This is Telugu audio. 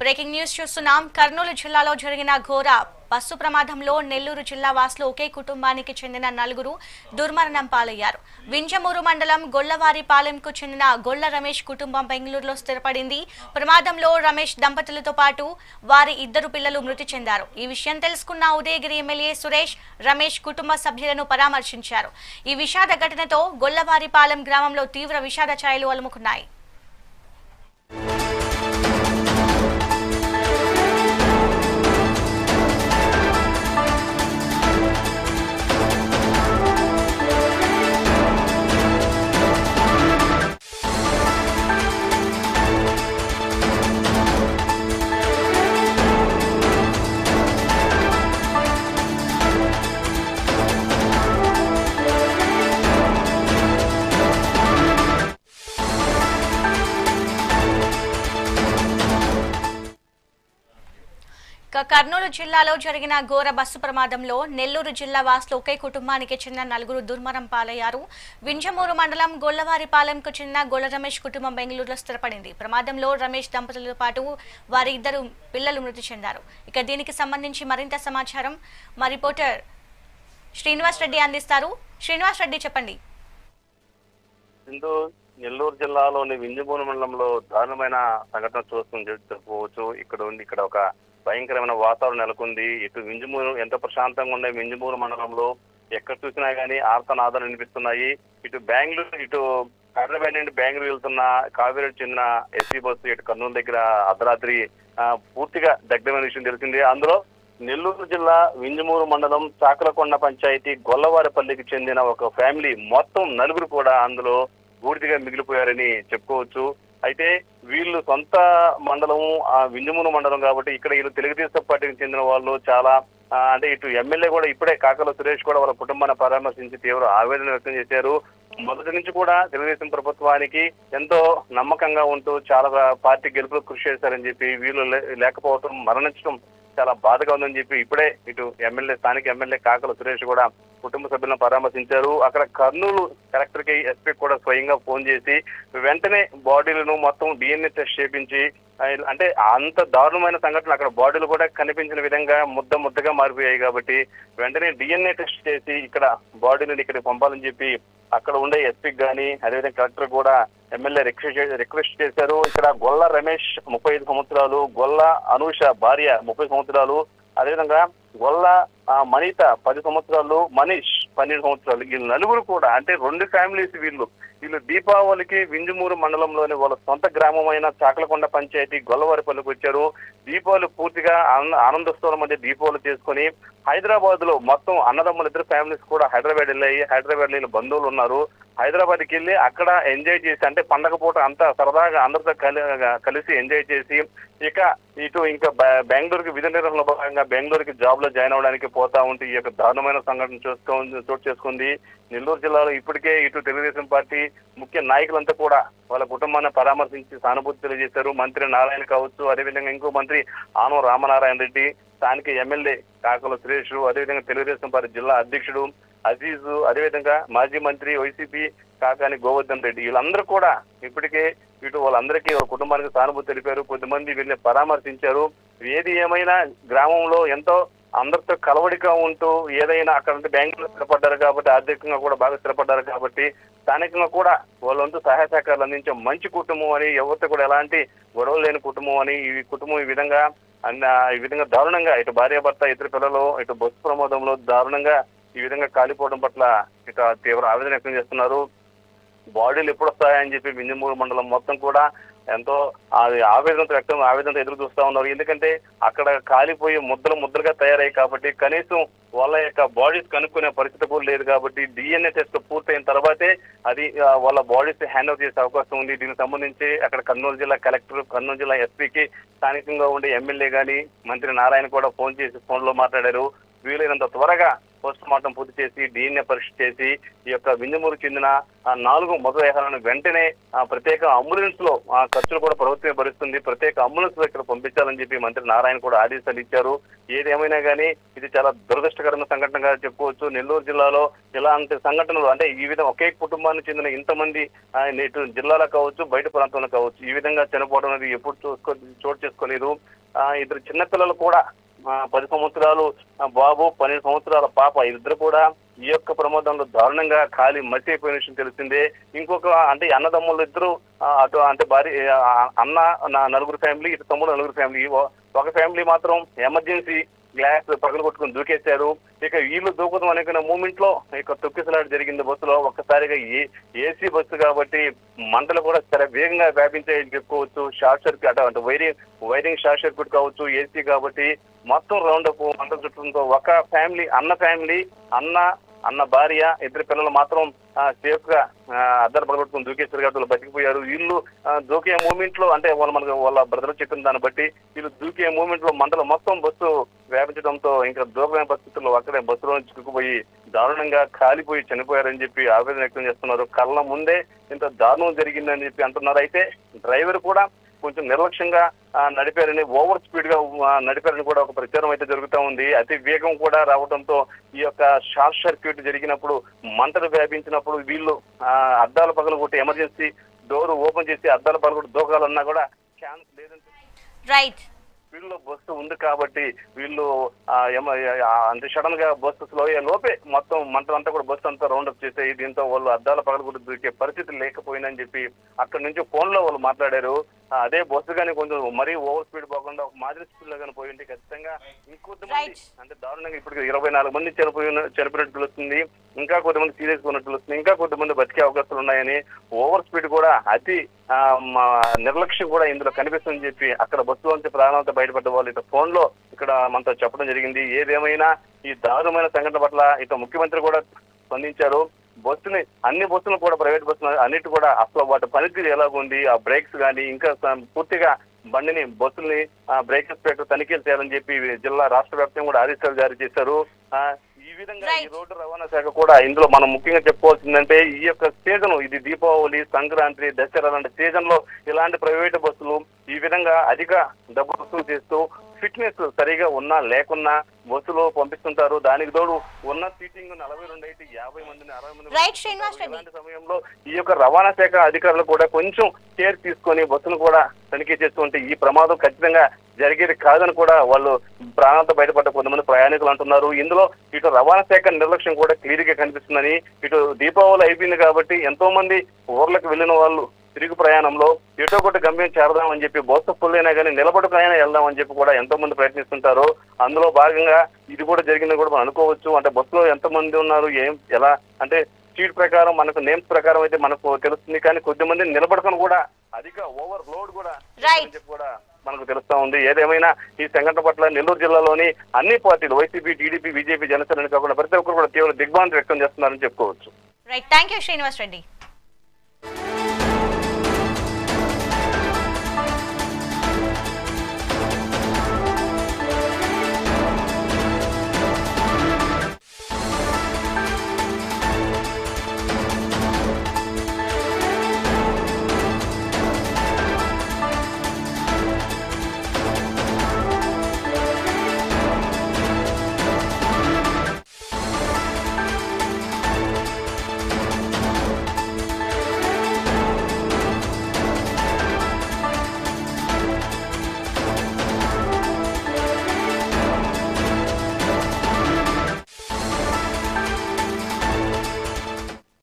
బ్రేకింగ్ న్యూస్ చూస్తున్నాం. కర్నూలు జిల్లాలో జరిగిన ఘోర బస్సు ప్రమాదంలో నెల్లూరు జిల్లా వాసులు ఒకే కుటుంబానికి చెందిన 4 దుర్మరణం పాలయ్యారు. వింజమూరు మండలం గొల్లవారిపాలెంకు చెందిన గొల్ల రమేష్ కుటుంబం బెంగళూరులో స్థిరపడింది. ప్రమాదంలో రమేష్ దంపతులతో పాటు వారి 2 పిల్లలు మృతి చెందారు. ఈ విషయం తెలుసుకున్న ఉదయగిరి ఎమ్మెల్యే సురేష్ రమేష్ కుటుంబ సభ్యులను పరామర్శించారు. ఈ విషాద ఘటనతో గొల్లవారిపాలెం గ్రామంలో తీవ్ర విషాద ఛాయలు అలుముకున్నాయి. కర్నూలు జిల్లాలో జరిగిన ఘోర బస్సు ప్రమాదంలో నెల్లూరు జిల్లా వాసులు ఒకే కుటుంబానికి చెందిన 4 దుర్మరణం పాలయ్యారు. వింజమూరు మండలం గొల్లవారిపాలెంకు చెందిన గొల్ల రమేష్ కుటుంబం బెంగళూరులో స్థిరపడింది. ప్రమాదంలో రమేష్ దంపతులతో పాటు వారి 2 పిల్లలు మృతి చెందారు. ఇక దీనికి సంబంధించి మరింత సమాచారం మా రిపోర్టర్ శ్రీనివాస్ రెడ్డి అందిస్తారు. శ్రీనివాస్ రెడ్డి, చెప్పండి. నెల్లూరు జిల్లాలోని వింజమూరు మండలంలో దారుణమైన సంఘటన చెప్పుకోవచ్చు. ఇక్కడ ఒక భయంకరమైన వాతావరణం నెలకొంది. ఇటు వింజమూరు ఎంత ప్రశాంతంగా ఉండే వింజమూరు మండలంలో ఎక్కడ చూసినా గానీ ఆర్తనాదాలు వినిపిస్తున్నాయి. ఇటు హైదరాబాద్ నుండి బెంగళూరు వెళ్తున్న కావేరికి చెందిన ఎస్సీ బస్సు ఇటు కర్నూలు దగ్గర అర్ధరాత్రి పూర్తిగా దగ్ధమైన విషయం తెలిసింది. అందులో నెల్లూరు జిల్లా వింజమూరు మండలం చాకలకొండ పంచాయతీ గొల్లవారిపల్లికి చెందిన ఒక ఫ్యామిలీ మొత్తం 4 కూడా అందులో పూర్తిగా మిగిలిపోయారని చెప్పుకోవచ్చు. అయితే వీళ్ళు సొంత మండలం వింజమూరు మండలం కాబట్టి ఇక్కడ వీళ్ళు తెలుగుదేశం పార్టీకి చెందిన వాళ్ళు చాలా అంటే ఇటు ఎమ్మెల్యే కూడా ఇప్పుడే కాకల సురేష్ కూడా వాళ్ళ కుటుంబాన్ని పరామర్శించి తీవ్ర ఆవేదన వ్యక్తం చేశారు. మొదటి నుంచి కూడా తెలుగుదేశం ప్రభుత్వానికి ఎంతో నమ్మకంగా ఉంటూ చాలా పార్టీ గెలుపులకు కృషి చేశారని చెప్పి వీళ్ళు లేకపోవడం మరణించడం చాలా బాధగా ఉందని చెప్పి ఇప్పుడే ఇటు స్థానిక ఎమ్మెల్యే కాకల సురేష్ కూడా కుటుంబ సభ్యులను పరామర్శించారు. అక్కడ కర్నూలు కలెక్టర్ కి ఎస్పీ కూడా స్వయంగా ఫోన్ చేసి వెంటనే బాడీలను మొత్తం DNA టెస్ట్ చేయించి అంటే అంత దారుణమైన సంఘటనలు అక్కడ బాడీలు కూడా కనిపించిన విధంగా ముద్దగా మారిపోయాయి కాబట్టి వెంటనే DNA టెస్ట్ చేసి ఇక్కడ బాడీలను ఇక్కడికి పంపాలని చెప్పి అక్కడ ఉండే ఎస్పీకి కానీ అదేవిధంగా కలెక్టర్ కూడా ఎమ్మెల్యే రిక్వెస్ట్ చేశారు. ఇక్కడ గొల్ల రమేష్ 35 సంవత్సరాలు, గొల్ల అనూష భార్య 30 సంవత్సరాలు, అదేవిధంగా గొల్ల మణిత 10 సంవత్సరాలు, మనీష్ 12 సంవత్సరాలు. వీళ్ళు 4 కూడా అంటే 2 ఫ్యామిలీస్. వీళ్ళు దీపావళికి వింజమూరు మండలంలోని వాళ్ళ సొంత గ్రామమైన చాకలకొండ పంచాయతీ గొల్లవారిపల్లికి వచ్చారు. దీపావళి పూర్తిగా ఆనందోత్సవాల మధ్య దీపావళి చేసుకుని హైదరాబాద్ లో మొత్తం అన్నదమ్ములు 2 ఫ్యామిలీస్ కూడా హైదరాబాద్ వెళ్ళాయి. హైదరాబాద్ లో భంధువులు ఉన్నారు. హైదరాబాద్కి వెళ్ళి అక్కడ ఎంజాయ్ చేసి అంటే పండగ పూట అంతా సరదాగా అందరితో కలిసి ఎంజాయ్ చేసి ఇంకా బెంగళూరుకి విధి నిర్వహణలో భాగంగా బెంగళూరుకి జాబ్ లో జాయిన్ అవడానికి పోతా ఉంటే ఈ యొక్క దారుణమైన సంఘటన చోటు చేసుకుంది. నెల్లూరు జిల్లాలో ఇప్పటికే ఇటు తెలుగుదేశం పార్టీ ముఖ్య నాయకులంతా కూడా వాళ్ళ కుటుంబాన్ని పరామర్శించి సానుభూతి తెలియజేశారు. మంత్రి నారాయణ కావచ్చు, అదేవిధంగా ఇంకో మంత్రి ఆనం రామనారాయణ రెడ్డి, స్థానిక ఎమ్మెల్యే కాకల సురేష్, అదేవిధంగా తెలుగుదేశం పార్టీ జిల్లా అధ్యక్షుడు అజీజ్, అదేవిధంగా మాజీ మంత్రి వైసీపీ కాకాని గోవర్ధన్ రెడ్డి, వీళ్ళందరూ కూడా ఇప్పటికే వాళ్ళందరికీ వాళ్ళ కుటుంబానికి సానుభూతి తెలిపారు. కొద్దిమంది వీళ్ళని పరామర్శించారు. ఏది ఏమైనా గ్రామంలో ఎంతో అందరితో కలవడిగా ఉంటూ ఏదైనా అక్కడ బెంగళూరు స్థిరపడ్డారు కాబట్టి ఆర్థికంగా కూడా బాగా స్థిరపడ్డారు కాబట్టి స్థానికంగా కూడా వాళ్ళంతా సహాయ సహకారాలు అందించే మంచి కుటుంబం అని, ఎవరితో కూడా ఎలాంటి గొడవలు లేని కుటుంబం అని, ఈ కుటుంబం ఈ విధంగా దారుణంగా ఇటు భార్యాభర్త 2 పిల్లలు ఇటు బస్సు ప్రమాదంలో దారుణంగా ఈ విధంగా కాలిపోవడం పట్ల ఇక తీవ్ర ఆవేదన వ్యక్తం చేస్తున్నారు. బాడీలు ఎప్పుడు వస్తాయని చెప్పి వింజమూరు మండలం మొత్తం కూడా ఎంతో ఆవేదనతో ఎదురు చూస్తా ఉన్నారు. ఎందుకంటే అక్కడ కాలిపోయి ముద్దలుగా తయారయ్యాయి కాబట్టి కనీసం వాళ్ళ యొక్క బాడీస్ కనుక్కునే పరిస్థితి కూడా లేదు కాబట్టి DNA టెస్ట్ పూర్తయిన తర్వాతే అది వాళ్ళ బాడీస్ హ్యాండ్ ఓవర్ చేసే అవకాశం ఉంది. దీనికి సంబంధించి అక్కడ కర్నూలు జిల్లా కలెక్టర్, కర్నూలు జిల్లా ఎస్పీకి స్థానికంగా ఉండే ఎమ్మెల్యే గాని మంత్రి నారాయణ కూడా ఫోన్లో మాట్లాడారు. వీలైనంత త్వరగా పోస్ట్ మార్టం పూర్తి చేసి DNA పరీక్ష చేసి ఈ యొక్క వింజమూరుకు చెందిన 4 మృతదేహాలను వెంటనే ప్రత్యేక అంబులెన్స్ లో ఖర్చులు కూడా ప్రభుత్వమే భరిస్తుంది, ప్రత్యేక అంబులెన్స్ లో ఇక్కడ పంపించాలని చెప్పి మంత్రి నారాయణ కూడా ఆదేశాలు ఇచ్చారు. ఏదేమైనా కానీ ఇది చాలా దురదృష్టకరమైన సంఘటనగా చెప్పుకోవచ్చు. నెల్లూరు జిల్లాలో ఇలాంటి సంఘటనలు అంటే ఈ విధంగా ఒకే కుటుంబానికి చెందిన ఇంతమంది ఇటు జిల్లాలో కావచ్చు బయట ప్రాంతంలో కావచ్చు ఈ విధంగా చనిపోవడం అనేది ఎప్పుడు చోటు చేసుకోలేదు. ఇద్దరు చిన్నపిల్లలు కూడా 10 సంవత్సరాలు బాబు 12 సంవత్సరాల పాప ఇద్దరు కూడా ఈ యొక్క ప్రమాదంలో దారుణంగా కాలి మసి అయిపోయిన విషయం తెలిసిందే. ఇంకొక అంటే అన్నదమ్ములు ఇద్దరు అటు అంటే భార్య అన్న 4 ఫ్యామిలీ, ఇటు తమ్ముడు 4 ఫ్యామిలీ. ఒక ఫ్యామిలీ మాత్రం ఎమర్జెన్సీ గ్లాస్ పగలు కొట్టుకుని దూకేశారు. ఇక వీళ్ళు దూకుదాం అనుకున్న మూమెంట్ లో ఇక తొక్కిసలాట జరిగింది బస్సులో. ఒక్కసారిగా ఏసీ బస్సు కాబట్టి మంటలు కూడా చాలా వేగంగా వ్యాపించాయని చెప్పుకోవచ్చు. షార్ట్ సర్క్యూట్ అంటే వైరింగ్ షార్ట్ సర్క్యూట్ కావచ్చు, ఏసీ కాబట్టి మొత్తం రౌండ్ అప్ మంటలు చుట్టడంతో ఒక ఫ్యామిలీ అన్న భార్య ఇద్దరు పిల్లలు మాత్రం సేఫ్ గా అద్దరు పగలగొట్టుకుని దూకేశారు కాబట్టి వాళ్ళు బతికిపోయారు. వీళ్ళు దూకే మూమెంట్ లో అంటే వాళ్ళ బ్రదర్ చెప్పిన దాన్ని బట్టి వీళ్ళు దూకే మూమెంట్ లో మంటలు మొత్తం బస్సు వ్యాపించడంతో ఇంకా దూకమైన పరిస్థితుల్లో అక్కడే బస్సులో చిక్కుకుపోయి దారుణంగా కాలిపోయి చనిపోయారని చెప్పి ఆవేదన వ్యక్తం చేస్తున్నారు. కళ్ళ ముందే ఇంత దారుణం జరిగిందని చెప్పి అంటున్నారు. అయితే డ్రైవర్ కూడా కొంచెం నిర్లక్ష్యంగా నడిపారని, ఓవర్ స్పీడ్ గా నడిపారని కూడా ఒక ప్రచారం అయితే జరుగుతూ ఉంది. అతి వేగం కూడా రావడంతో ఈ యొక్క షార్ట్ సర్క్యూట్ జరిగినప్పుడు మంటలు వ్యాపించినప్పుడు వీళ్ళు అద్దాల పగలు కొట్టి ఎమర్జెన్సీ డోర్ ఓపెన్ చేసి అద్దాల పగలు కొట్టి దూకాలన్నా కూడా ఛాన్స్ లేదంటే వీళ్ళు బస్సు ఉంది కాబట్టి వీళ్ళు అంటే సడన్ గా బస్సు స్లో అయ్యే లోపే మొత్తం మంటలంతా కూడా బస్సు అంతా రౌండప్ చేసాయి. దీంతో వాళ్ళు అద్దాల పగలు కూడా దూకే పరిస్థితి లేకపోయిందని చెప్పి అక్కడి నుంచి ఫోన్ లో వాళ్ళు మాట్లాడారు. అదే బస్సు కానీ కొంచెం మరీ ఓవర్ స్పీడ్ పోకుండా ఒక మాదిరి స్పీడ్ లో కానీ పోయింటే ఖచ్చితంగా ఇంకొంతమంది అంటే దారుణంగా ఇప్పుడు 24 మంది చనిపోయినట్టు తెలుస్తుంది. ఇంకా కొంతమంది సీరియస్ ఉన్నట్టు తెలుస్తుంది. ఇంకా కొంతమంది బతికే అవకాశాలు ఉన్నాయని, ఓవర్ స్పీడ్ కూడా అతి నిర్లక్ష్యం కూడా ఇందులో కనిపిస్తుందని చెప్పి అక్కడ బస్సులోంచి ప్రాణాలతో బయటపడ్డ వాళ్ళు ఇటు ఫోన్ లో ఇక్కడ మనతో చెప్పడం జరిగింది. ఏదేమైనా ఈ దారుణమైన సంఘటన పట్ల ఇటు ముఖ్యమంత్రి కూడా స్పందించారు. అన్ని బస్సులు కూడా ప్రైవేట్ బస్సులు అన్నిటి కూడా అసలు వాటి పనితీరు ఎలాగుంది, ఆ బ్రేక్స్ కానీ ఇంకా పూర్తిగా బస్సుల్ని బ్రేక్ ఇన్స్పెక్టర్ తనిఖీలు చేయాలని చెప్పి జిల్లా రాష్ట్ర వ్యాప్తంగా కూడా ఆదేశాలు జారీ చేశారు. ఈ విధంగా ఈ రోడ్డు రవాణా శాఖ కూడా ఇందులో మనం ముఖ్యంగా చెప్పుకోవాల్సిందంటే ఈ యొక్క సీజన్ ఇది దీపావళి, సంక్రాంతి, దసరా లాంటి సీజన్ లో ఇలాంటి ప్రైవేట్ బస్సులు ఈ విధంగా అధిక డబ్బు వసూలు చేస్తూ ఫిట్నెస్ సరిగా ఉన్నా లేకున్నా బస్సులో పంపిస్తుంటారు. దానికి తోడు ఉన్న సీటింగ్ 42 అయితే 50 మందిని 60 మంది. ఇలాంటి సమయంలో ఈ యొక్క రవాణా శాఖ అధికారులు కూడా కొంచెం కేర్ తీసుకొని బస్సును కూడా తనిఖీ చేస్తుంటే ఈ ప్రమాదం ఖచ్చితంగా జరిగేది కాదని కూడా వాళ్ళు ప్రాణాలతో బయటపడ్డ కొంతమంది ప్రయాణికులు అంటున్నారు. ఇందులో ఇటు రవాణా శాఖ నిర్లక్ష్యం కూడా క్లియర్ గా కనిపిస్తుందని, ఇటు దీపావళి అయిపోయింది కాబట్టి ఎంతో మంది ఊర్లకు వెళ్ళిన వాళ్ళు తిరుగు ప్రయాణంలో ఎటో ఒకటి గమ్యం చేరదామని చెప్పి బస్సు ఫుల్ అయినా కానీ నిలబడుకునైనా వెళ్దామని చెప్పి కూడా ఎంతో మంది ప్రయత్నిస్తుంటారు. అందులో భాగంగా ఇది కూడా జరిగిందని కూడా మనం అనుకోవచ్చు. అంటే బస్సులో ఎంతమంది ఉన్నారు, ఎలా అంటే సీట్ ప్రకారం మనకు నేమ్స్ ప్రకారం అయితే మనకు తెలుస్తుంది. కానీ కొద్దిమంది నిలబడుకొని కూడా అధిక ఓవర్ లోడ్ కూడా కూడా మనకు తెలుస్తా ఉంది. ఏదేమైనా ఈ సంఘటన పట్ల నెల్లూరు జిల్లాలోని అన్ని పార్టీలు వైసీపీ, టీడీపీ, బీజేపీ, జనసేన కాకుండా ప్రతి ఒక్కరు కూడా తీవ్ర దిగ్భ్రాంతి వ్యక్తం చేస్తున్నారని చెప్పుకోవచ్చు. Right, thank you Srinivas Reddy.